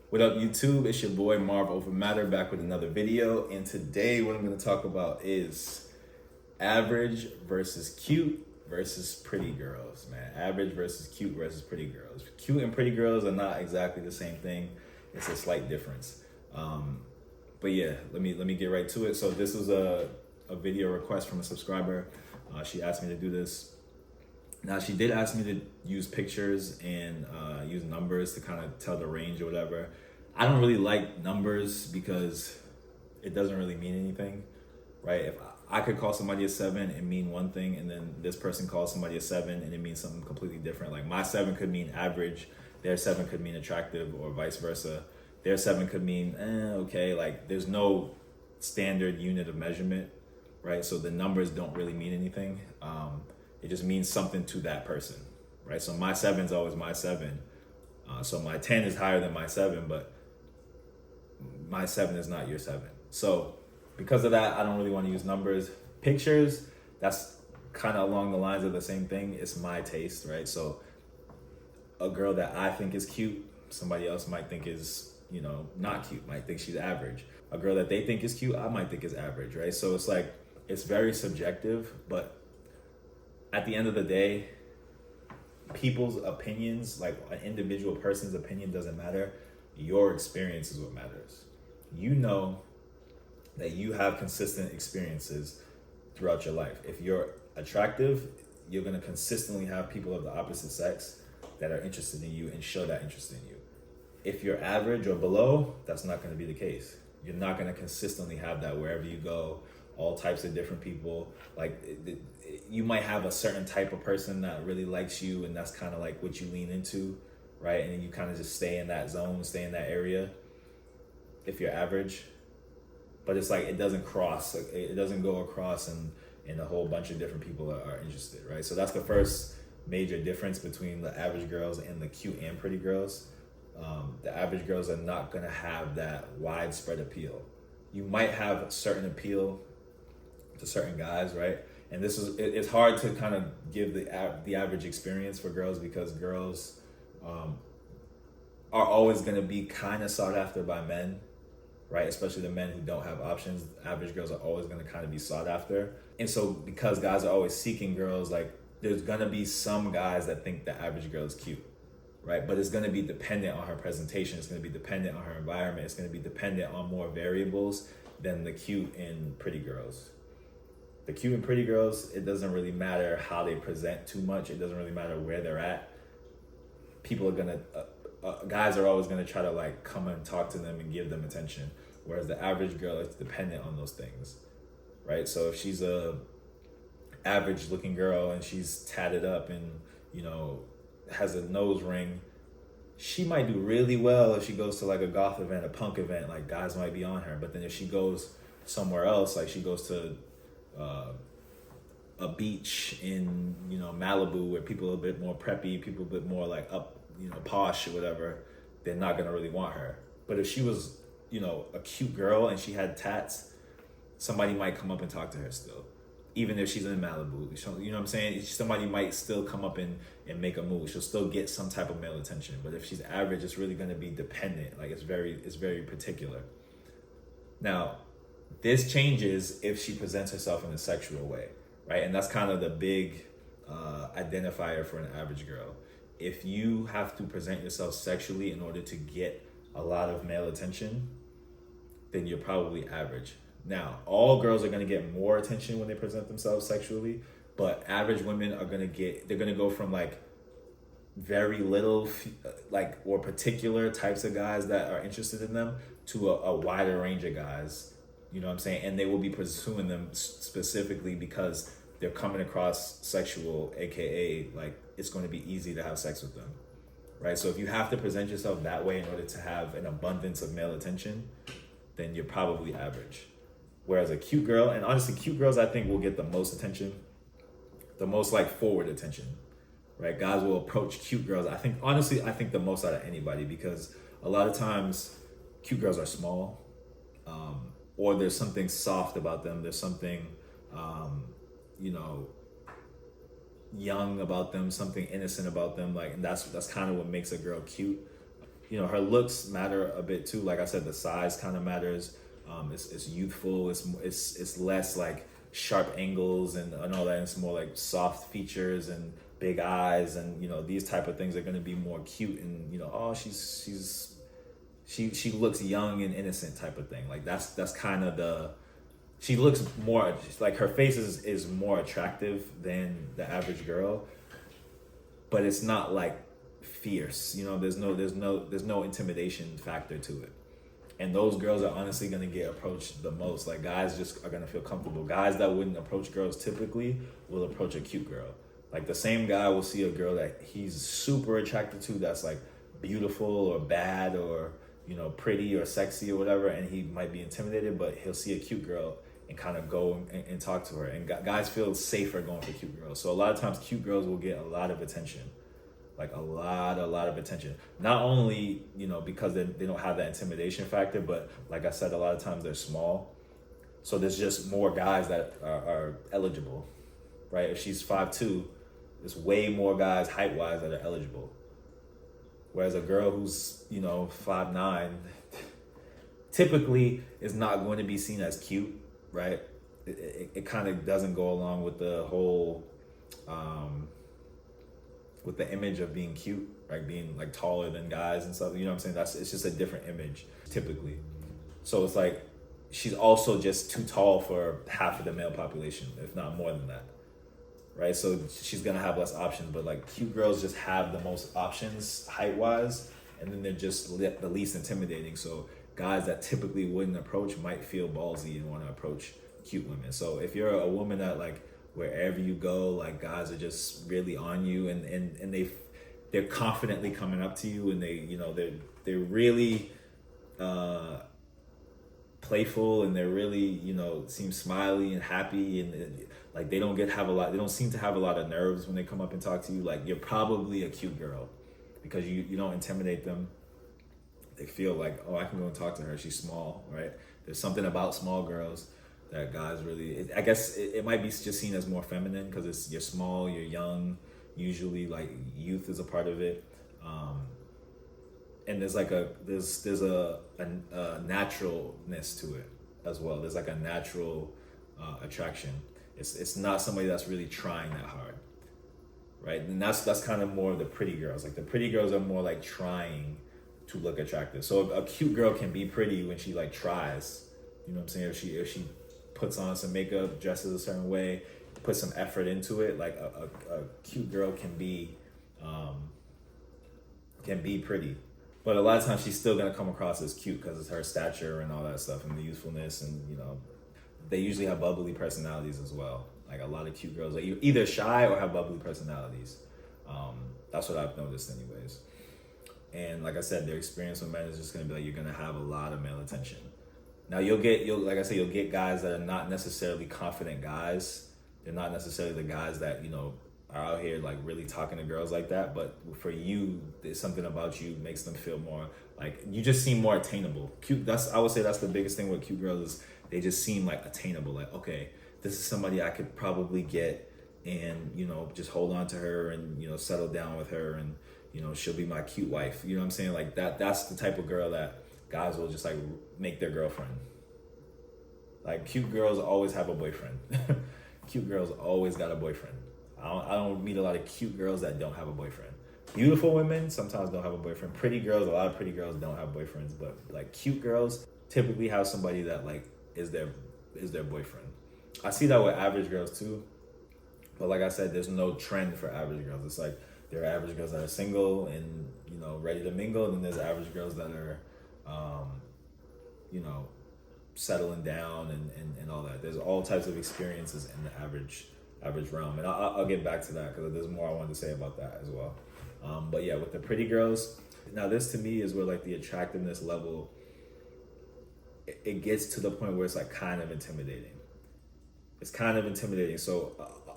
What up, YouTube? It's your boy Marv Over Matter back with another video. And today, what I'm going to talk about is average versus cute versus pretty girls, man. Average versus cute versus pretty girls. Cute and pretty girls are not exactly the same thing. It's a slight difference. But yeah, let me get right to it. So this was a video request from a subscriber. She asked me to do this. Now, she did ask me to use pictures and use numbers to kind of tell the range or whatever. I don't really like numbers because it doesn't really mean anything, right? If I could call somebody a 7 and mean one thing, and then this person calls somebody a 7 and it means something completely different. Like my 7 could mean average, their 7 could mean attractive, or vice versa. Their 7 could mean, okay, like there's no standard unit of measurement, right? So the numbers don't really mean anything. It just means something to that person, right? So my 7 is always my 7. So my 10 is higher than my 7, but my 7 is not your 7. So because of that, I don't really want to use numbers. Pictures, that's kind of along the lines of the same thing. It's my taste, right? So a girl that I think is cute, somebody else might think is, not cute, might think she's average. A girl that they think is cute, I might think is average, right? So it's like, it's very subjective, but at the end of the day, people's opinions, like an individual person's opinion, doesn't matter. Your experience is what matters. You know that you have consistent experiences throughout your life. If you're attractive, you're going to consistently have people of the opposite sex that are interested in you and show that interest in you. If you're average or below, that's not going to be the case. You're not going to consistently have that wherever you go. All types of different people. Like you might have a certain type of person that really likes you, and that's kind of like what you lean into, right? And then you kind of just stay in that zone, stay in that area if you're average. But it's like it doesn't cross, like it doesn't go across, and a whole bunch of different people are interested, right? So that's the first major difference between the average girls and the cute and pretty girls. The average girls are not gonna have that widespread appeal. You might have certain appeal to certain guys, right? And it's hard to kind of give the average experience for girls, because girls are always going to be kind of sought after by men, right? Especially the men who don't have options. Average girls are always going to kind of be sought after. And so because guys are always seeking girls, like there's going to be some guys that think the average girl is cute, right? But it's going to be dependent on her presentation. It's going to be dependent on her environment. It's going to be dependent on more variables than the cute and pretty girls. The cute and pretty girls, it doesn't really matter how they present too much. It doesn't really matter where they're at. People are gonna, guys are always gonna try to like come and talk to them and give them attention. Whereas the average girl is dependent on those things, right? So if she's a average looking girl and she's tatted up and, has a nose ring, she might do really well if she goes to like a goth event, a punk event, like guys might be on her. But then if she goes somewhere else, like she goes to a beach in Malibu where people are a bit more preppy, people a bit more like up, posh or whatever, they're not gonna really want her. But if she was, a cute girl and she had tats, somebody might come up and talk to her still, even if she's in Malibu. You know what I'm saying? Somebody might still come up and make a move. She'll still get some type of male attention. But if she's average, it's really gonna be dependent. Like it's very particular. Now, this changes if she presents herself in a sexual way, right? And that's kind of the big identifier for an average girl. If you have to present yourself sexually in order to get a lot of male attention, then you're probably average. Now, all girls are going to get more attention when they present themselves sexually, but average women they're going to go from like very little, like, or particular types of guys that are interested in them to a wider range of guys. You know what I'm saying? And they will be pursuing them specifically because they're coming across sexual, AKA like it's going to be easy to have sex with them, right? So if you have to present yourself that way in order to have an abundance of male attention, then you're probably average. Whereas a cute girl, and honestly, cute girls I think will get the most attention, the most like forward attention, right? Guys will approach cute girls. I think the most out of anybody, because a lot of times cute girls are small, or there's something soft about them. There's something, young about them, something innocent about them. Like, and that's kind of what makes a girl cute. her looks matter a bit too. Like I said, the size kind of matters. It's youthful. It's less like sharp angles and all that. It's more like soft features and big eyes, and these type of things are going to be more cute, and oh, she looks young and innocent type of thing. Like that's kind of she looks more like her face is more attractive than the average girl, but it's not like fierce. There's no intimidation factor to it. And those girls are honestly gonna get approached the most. Like guys just are gonna feel comfortable. Guys that wouldn't approach girls typically will approach a cute girl. Like the same guy will see a girl that he's super attracted to that's like beautiful or bad or pretty or sexy or whatever, and he might be intimidated, but he'll see a cute girl and kind of go and talk to her. And guys feel safer going for cute girls. So a lot of times cute girls will get a lot of attention. Like a lot of attention. Not only, because they don't have that intimidation factor, but like I said, a lot of times they're small. So there's just more guys that are eligible, right? If she's 5'2", there's way more guys height-wise that are eligible. Whereas a girl who's, 5'9", typically is not going to be seen as cute, right? It kind of doesn't go along with the whole, with the image of being cute, like being like taller than guys and stuff. You know what I'm saying? It's just a different image typically. So it's like she's also just too tall for half of the male population, if not more than that. Right? So she's gonna have less options, but like cute girls just have the most options height-wise, and then they're just the least intimidating. So guys that typically wouldn't approach might feel ballsy and want to approach cute women. So if you're a woman that like wherever you go, like guys are just really on you, and they're confidently coming up to you, and they're really playful, and they're really seem smiley and happy, and like they don't seem to have a lot of nerves when they come up and talk to you. Like you're probably a cute girl because you don't intimidate them. They feel like, oh, I can go and talk to her, she's small, right? There's something about small girls that guys really, I guess it might be just seen as more feminine because you're small, you're young, usually like youth is a part of it, and there's like there's a naturalness to it as well. There's like a natural attraction. It's not somebody that's really trying that hard, right? And that's kind of more of the pretty girls. Like the pretty girls are more like trying to look attractive. So a cute girl can be pretty when she like tries. You know what I'm saying? If she puts on some makeup, dresses a certain way, puts some effort into it, like a cute girl can be pretty. But a lot of times she's still gonna come across as cute because it's her stature and all that stuff and the youthfulness, and they usually have bubbly personalities as well. Like a lot of cute girls are either shy or have bubbly personalities. That's what I've noticed anyways. And like I said, their experience with men is just gonna be like, you're gonna have a lot of male attention. Now you'll get guys that are not necessarily confident guys. They're not necessarily the guys that, are out here like really talking to girls like that. But for you, there's something about you makes them feel more like you just seem more attainable. Cute. I would say that's the biggest thing with cute girls is they just seem like attainable. Like, okay, this is somebody I could probably get and, just hold on to her and, settle down with her and, she'll be my cute wife. You know what I'm saying? Like that's the type of girl that guys will just like make their girlfriend. Like cute girls always have a boyfriend. Cute girls always got a boyfriend. I don't meet a lot of cute girls that don't have a boyfriend. Beautiful women sometimes don't have a boyfriend. Pretty girls, a lot of pretty girls don't have boyfriends, but like cute girls typically have somebody that like is their boyfriend. I see that with average girls too. But like I said, there's no trend for average girls. It's like there are average girls that are single and ready to mingle, and then there's average girls that are settling down and all that. There's all types of experiences in the average realm, and I'll get back to that because there's more I wanted to say about that as well. But yeah, with the pretty girls, now this to me is where like the attractiveness level, it gets to the point where it's like kind of intimidating. It's kind of intimidating. So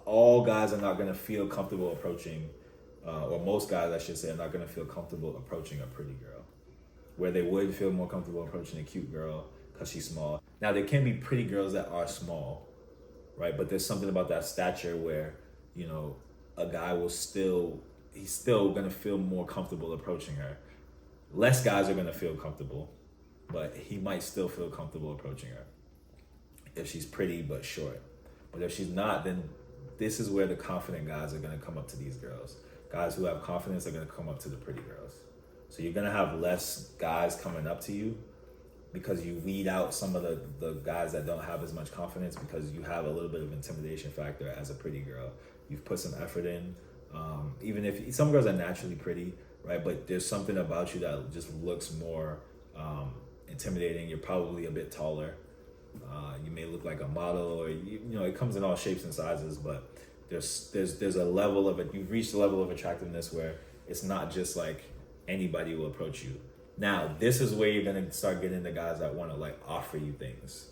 all guys are not going to feel comfortable approaching, or most guys I should say are not going to feel comfortable approaching a pretty girl, where they would feel more comfortable approaching a cute girl because she's small. Now there can be pretty girls that are small, right? But there's something about that stature where, a guy he's still gonna feel more comfortable approaching her. less guys are gonna feel comfortable, but he might still feel comfortable approaching her if she's pretty but short. But if she's not, then this is where the confident guys are gonna come up to these girls. Guys who have confidence are gonna come up to the pretty girls. So you're gonna have less guys coming up to you because you weed out some of the guys that don't have as much confidence, because you have a little bit of intimidation factor as a pretty girl. You've put some effort in. Even if some girls are naturally pretty, right? But there's something about you that just looks more intimidating. You're probably a bit taller. You may look like a model, or you know, it comes in all shapes and sizes. But there's a level of it. You've reached a level of attractiveness where it's not just like anybody will approach you. Now, this is where you're gonna start getting the guys that want to like offer you things,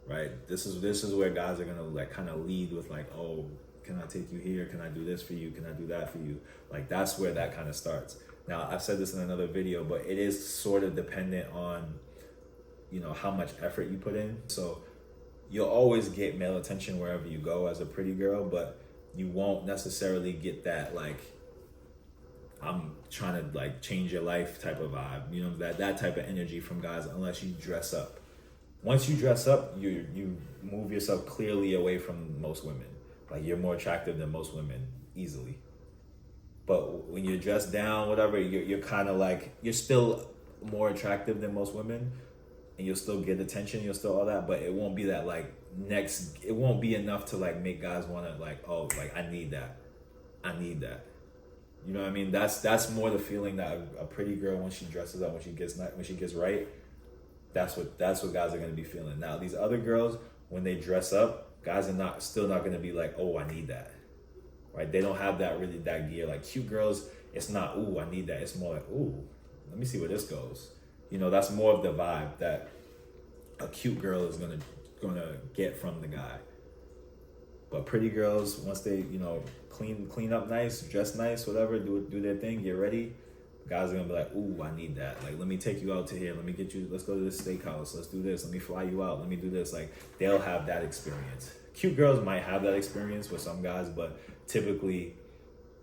right? This is where guys are gonna like kind of lead with like, oh, can I take you here? Can I do this for you? Can I do that for you? Like, that's where that kind of starts. Now, I've said this in another video, but it is sort of dependent on, you know, how much effort you put in. So you'll always get male attention wherever you go as a pretty girl, but you won't necessarily get that like, I'm trying to like change your life type of vibe, you know, that type of energy from guys, unless you dress up. Once you dress up, you move yourself clearly away from most women. Like, you're more attractive than most women easily. But when you're dressed down, whatever, you're kind of like, you're still more attractive than most women, and you'll still get attention, you'll still all that, but it won't be that like it won't be enough to like make guys want to like, oh, like I need that. You know what I mean? That's more the feeling that a pretty girl, when she dresses up, when she gets right, that's what guys are gonna be feeling. Now, these other girls, when they dress up, guys are still not gonna be like, oh, I need that, right? They don't have that gear. Like, cute girls, it's not, ooh, I need that. It's more like, ooh, let me see where this goes. You know, that's more of the vibe that a cute girl is gonna get from the guy. But pretty girls, once they, you know, clean up nice, dress nice, whatever, do their thing, get ready, guys are gonna be like, ooh, I need that. Like, let me take you out to here. Let's go to this steakhouse. Let's do this. Let me fly you out. Let me do this. Like, they'll have that experience. Cute girls might have that experience with some guys, but typically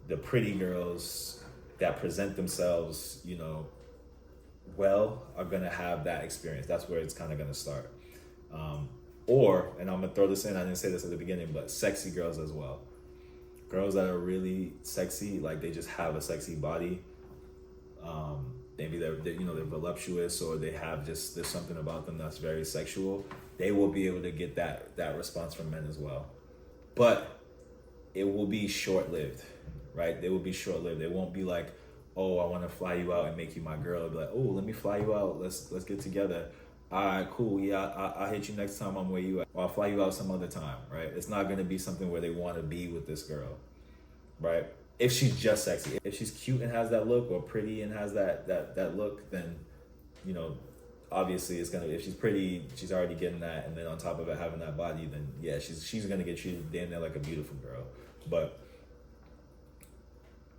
the pretty girls that present themselves, you know, well, are gonna have that experience. That's where it's kind of gonna start. And I'm gonna throw this in, I didn't say this at the beginning, but sexy girls as well. Girls that are really sexy, like they just have a sexy body. Maybe they're voluptuous, or they have there's something about them that's very sexual. They will be able to get that response from men as well. But it will be short-lived, right? They will be short-lived. They won't be like, oh, I want to fly you out and make you my girl. They'll be like, oh, let me fly you out. Let's get together. All right, cool. Yeah, I'll hit you next time I'm where you at. Or I'll fly you out some other time, right? It's not going to be something where they want to be with this girl, right? If she's just sexy. If she's cute and has that look, or pretty and has that look, then, you know, obviously it's going to, if she's pretty, she's already getting that. And then on top of it, having that body, then yeah, she's going to get treated damn near like a beautiful girl. But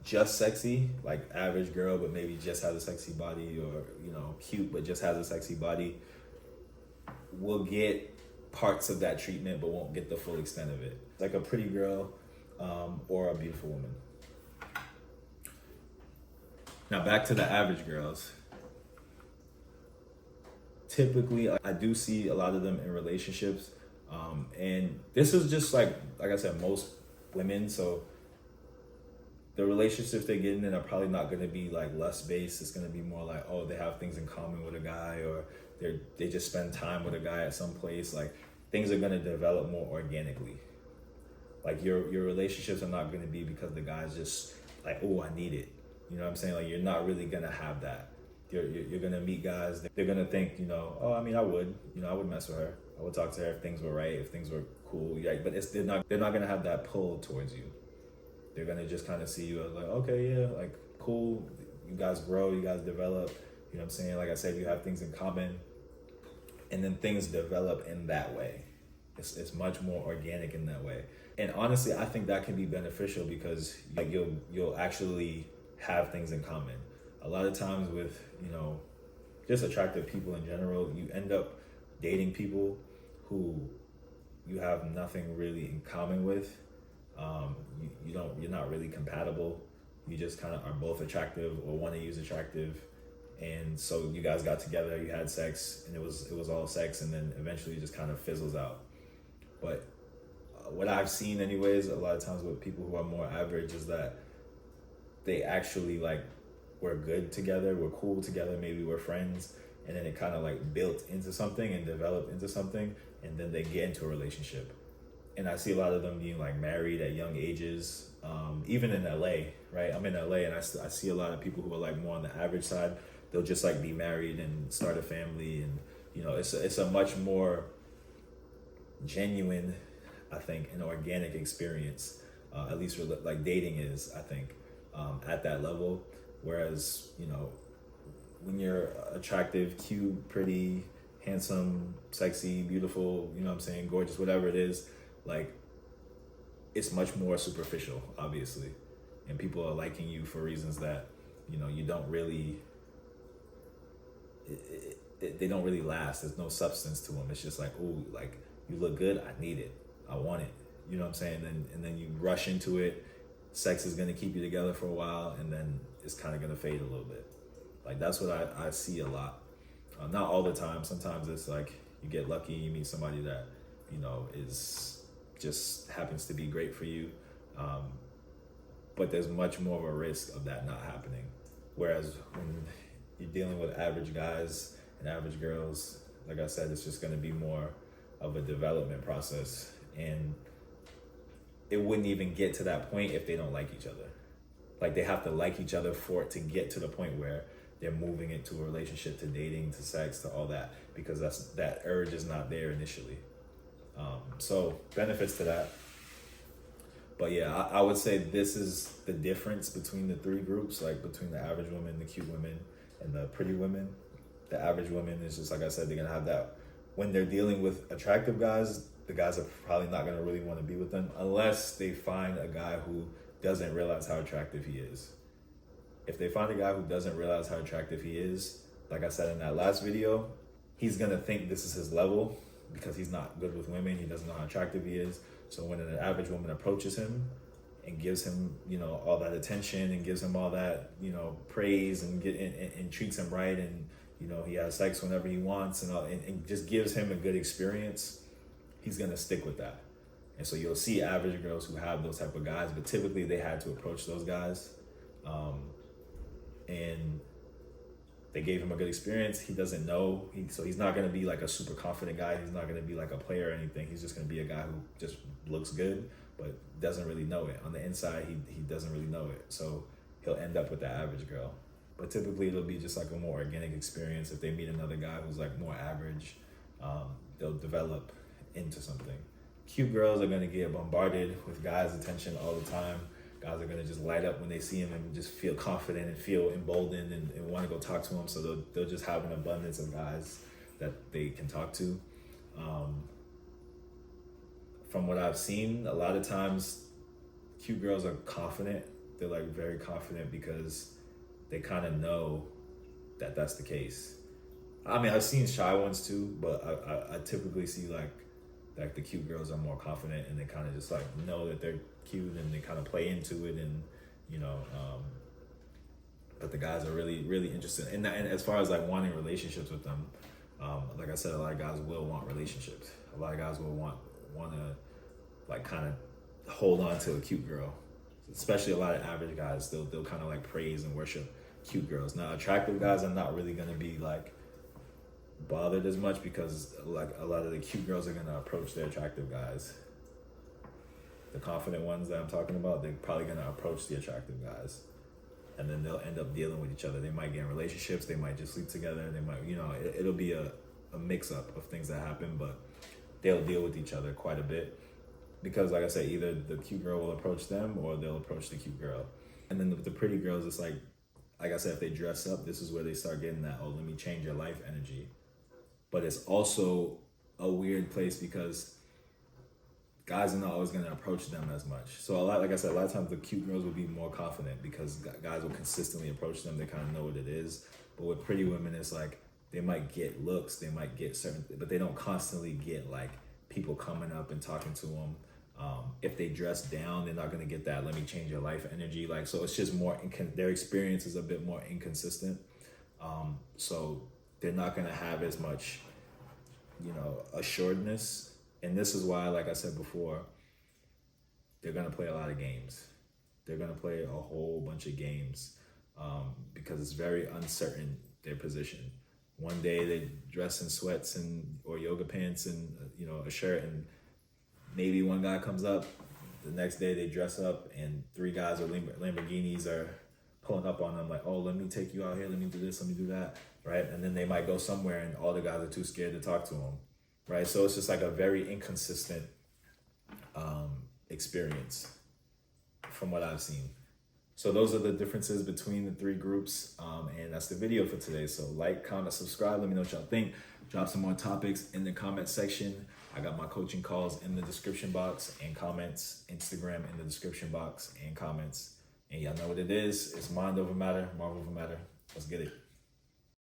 just sexy, like average girl, but maybe just has a sexy body, or, you know, cute, but just has a sexy body, will get parts of that treatment, but won't get the full extent of it. Like a pretty girl, or a beautiful woman. Now, back to the average girls. Typically, I do see a lot of them in relationships. And this is just like I said, most women. So the relationships they're getting in are probably not going to be like lust based. It's going to be more like, oh, they have things in common with a guy, or they just spend time with a guy at some place. Like, things are going to develop more organically. Like, your relationships are not going to be because the guy's just like, oh, I need it. You know what I'm saying? Like, you're not really going to have that. You're going to meet guys, they're going to think, you know, oh, I mean, I would mess with her. I would talk to her if things were right, if things were cool. Yeah, but they're not going to have that pull towards you. They're going to just kind of see you as like, okay, yeah, like, cool. You guys grow, you guys develop. You know what I'm saying? Like I said, you have things in common. And then things develop in that way. It's much more organic in that way. And honestly, I think that can be beneficial, because like you'll actually have things in common. A lot of times with, you know, just attractive people in general, you end up dating people who you have nothing really in common with. You're not really compatible. You just kind of are both attractive, or one of you is attractive, and so you guys got together, you had sex, and it was all sex, and then eventually it just kind of fizzles out. But what I've seen anyways, a lot of times with people who are more average, is that they actually like, we're good together, we're cool together, maybe we're friends, and then it kind of like built into something and developed into something, and then they get into a relationship. And I see a lot of them being like married at young ages, even in LA, right? I'm in LA, and I see a lot of people who are like more on the average side. They'll just like be married and start a family, and it's a much more genuine, I think, an organic experience, at least for like dating is, I think, at that level. Whereas, when you're attractive, cute, pretty, handsome, sexy, beautiful, you know what I'm saying, gorgeous, whatever it is, like, it's much more superficial, obviously. And people are liking you for reasons that, you don't really, they don't really last. There's no substance to them. It's just like, ooh, like, you look good, I need it, I want it. You know what I'm saying? And then you rush into it. Sex is gonna keep you together for a while, and then it's kind of gonna fade a little bit. Like, that's what I see a lot. Not all the time. Sometimes it's like you get lucky, you meet somebody that, is just happens to be great for you. But there's much more of a risk of that not happening. Whereas when you're dealing with average guys and average girls, like I said, it's just gonna be more of a development process. And it wouldn't even get to that point if they don't like each other. Like, they have to like each other for it to get to the point where they're moving into a relationship, to dating, to sex, to all that, because that urge is not there initially. So benefits to that. But yeah, I would say this is the difference between the three groups, like between the average women, the cute women, and the pretty women. The average women is just, like I said, they're gonna have that, when they're dealing with attractive guys, the guys are probably not gonna really wanna be with them unless they find a guy who doesn't realize how attractive he is. If they find a guy who doesn't realize how attractive he is, like I said in that last video, he's gonna think this is his level because he's not good with women. He doesn't know how attractive he is. So when an average woman approaches him and gives him, all that attention and gives him all that, praise and treats him right, and he has sex whenever he wants, and just gives him a good experience, he's gonna stick with that. And so you'll see average girls who have those type of guys, but typically they had to approach those guys. And they gave him a good experience. He doesn't know, so he's not gonna be like a super confident guy. He's not gonna be like a player or anything. He's just gonna be a guy who just looks good, but doesn't really know it. On the inside, he doesn't really know it. So he'll end up with the average girl. But typically it'll be just like a more organic experience. If they meet another guy who's like more average, they'll develop into something. Cute girls are gonna get bombarded with guys' attention all the time. Guys are gonna just light up when they see him and just feel confident and feel emboldened and want to go talk to him. So they'll just have an abundance of guys that they can talk to. From what I've seen, a lot of times cute girls are confident. They're like very confident because they kind of know that that's the case. I mean, I've seen shy ones too, but I typically see like the cute girls are more confident, and they kind of just like know that they're cute, and they kind of play into it, and but the guys are really, really interested in that. And as far as like wanting relationships with them, like I said, a lot of guys will want relationships. A lot of guys will want to like kind of hold on to a cute girl. Especially a lot of average guys, they'll kind of like praise and worship cute girls. Now, attractive guys are not really gonna be like bothered as much, because like a lot of the cute girls are gonna approach their attractive guys. The confident ones that I'm talking about, they're probably gonna approach the attractive guys, and then they'll end up dealing with each other. They might get in relationships, they might just sleep together, they might, it'll be a mix-up of things that happen, but they'll deal with each other quite a bit, because like I said, either the cute girl will approach them or they'll approach the cute girl. And then with the pretty girls, it's like I said, if they dress up, this is where they start getting that, oh, let me change your life energy. But it's also a weird place because guys are not always going to approach them as much. So like I said, a lot of times the cute girls will be more confident because guys will consistently approach them. They kind of know what it is. But with pretty women, it's like they might get looks, they might get certain, but they don't constantly get like people coming up and talking to them. If they dress down, they're not going to get that let me change your life energy. Like, so it's just more, their experience is a bit more inconsistent. So they're not going to have as much, assuredness. And this is why, like I said before, they're going to play a lot of games. They're going to play a whole bunch of games because it's very uncertain, their position. One day they dress in sweats or yoga pants and, a shirt, and maybe one guy comes up. The next day they dress up and three guys with Lamborghinis are pulling up on them like, oh, let me take you out here, let me do this, let me do that, right? And then they might go somewhere and all the guys are too scared to talk to them, right? So it's just like a very inconsistent experience from what I've seen. So those are the differences between the three groups, and that's the video for today. So like, comment, subscribe, let me know what y'all think. Drop some more topics in the comment section. I got my coaching calls in the description box and comments, Instagram in the description box and comments. And y'all know what it is. It's mind over matter, Marvel over matter. Let's get it.